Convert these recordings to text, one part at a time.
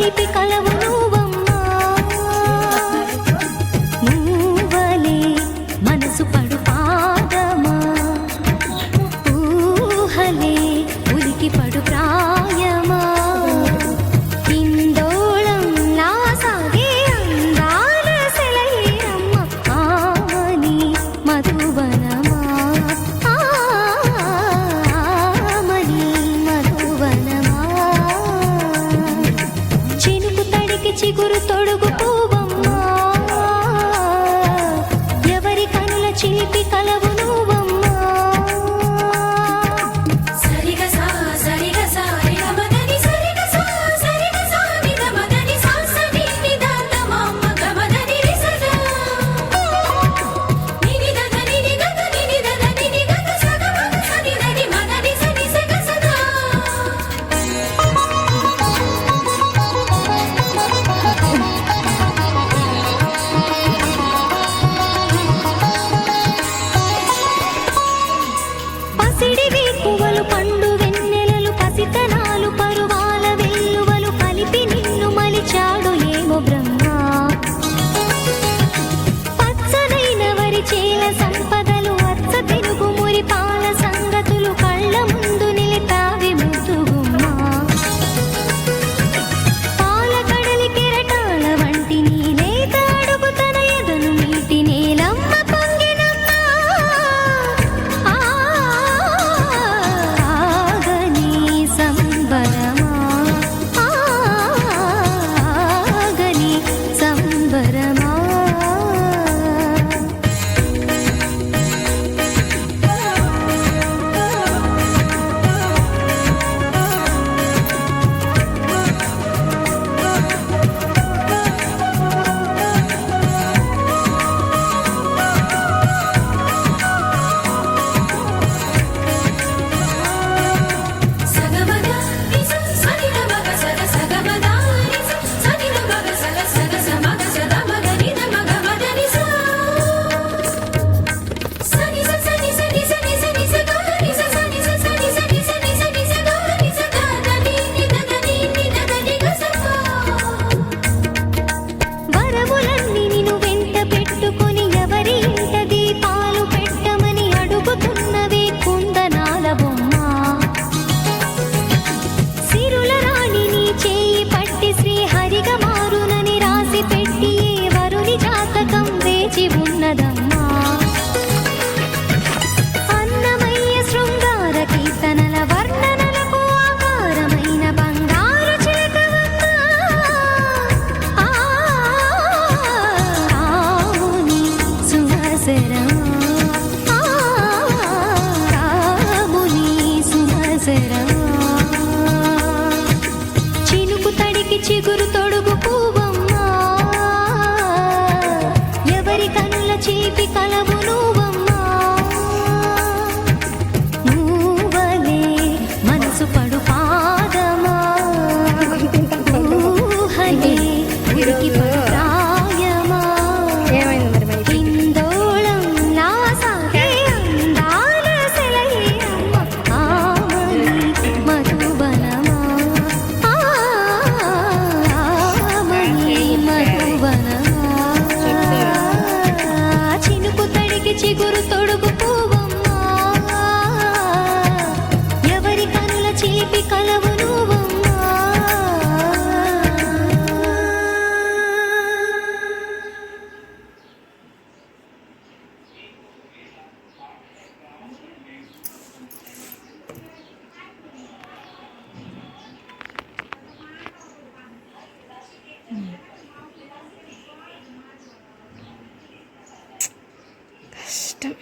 చిలిపి కలవు నువ్వమ్మా నువ్వలే మనసు పడు పాదమా ఊహలే ఉలికి పడు ప్రాయమా ఇందోళం నా సాగే అందాల సెలయేరమ్మ ఆమని మధువనమా ఆమని మధువనమా చినుకు తడికి చిగురు తొడుగు పువ్వమ్మా ఎవరి కనుల చిలిపి కలవు నువ్వమ్మా సరిగ సా సరిగ సా రిగ మదని సరిగ సా సరిగ సా నిద మదని సా సని నిదాత మమ్మ గమదని రిసగా నిని దద నిని దద నిని దద నిని దద సగ మగ సని నది మదని సని సగ సదా పసిడివి పువ్వులు పండు వెన్నెలలు పసితనాలు పరువాల వెల్లువలు కలిపి నిన్ను మలిచాడు ఏమో బ్రహ్మ పచ్చనైన వరి చేల సంపదలు అచ్చ తెలుగు మురి పాల సంగతులు కళ్ళ ముందు నిలిపావి ముద్దుగుమ్మ పాల కడలి కెరటాల వంటి నీ లేత అడుగు తన ఎదను మీటి నేలమ్మ పొంగినమ్మ ఆగని సంబరమా ఆగని సంబరమా సగమగ నిస సనిద మగ సగ సగమగ నిస సనిద మగ సగ సగ సమగ సద మగ నిద మగ మగ నిస సని స సని సని సని సని స గ నిస సని స సని సని సని సని స గ నిస ద ద ని ని ద ద ని ని ద ద ని గ స ప వరములన్నీ నిన్ను వెంట పెట్టుకొని ఎవరి ఇంట దీపాలు పెట్టమని అడుగుతున్నవే కుందనాల బొమ్మ సిరుల రాణి నీ చేయి పట్టి శ్రీహరిగా మారునని రాసి పెట్టి ఏ వరుని జాతకం వేచి ఉన్నదమ్మా అన్నమయ్య శృంగార కీర్తనల వర్ణనలకు ఆకారమైన బంగారు చిలకవమ్మా రాముని సుమసరమా రాముని సుమసరమా చినుకు తడికి చిగురు తొడుగు పువ్వమ్మా ఎవరి కనుల చీపి కలవు నువ్వమ్మా నువ్వలే మనసు పడు పాదమా ఊహలే ఉరికి పడు ప్రాయమా ఇందోళం నా సాగే అందాల సెలయేరమ్మ ఆమని మధువనమా ఆమని మధువనమా చినుకు తడికి చిగురు తొడుగు పువ్వమ్మా ఎవరి కనుల చిలిపి కలవు నువ్వమ్మా కష్టం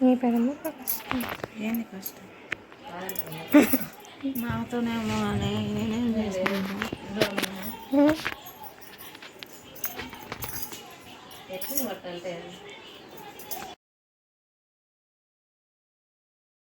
నీ పెడము కష్టం ఏంది కష్టం నాతోనేమో నేనేం చేసుకుంటాను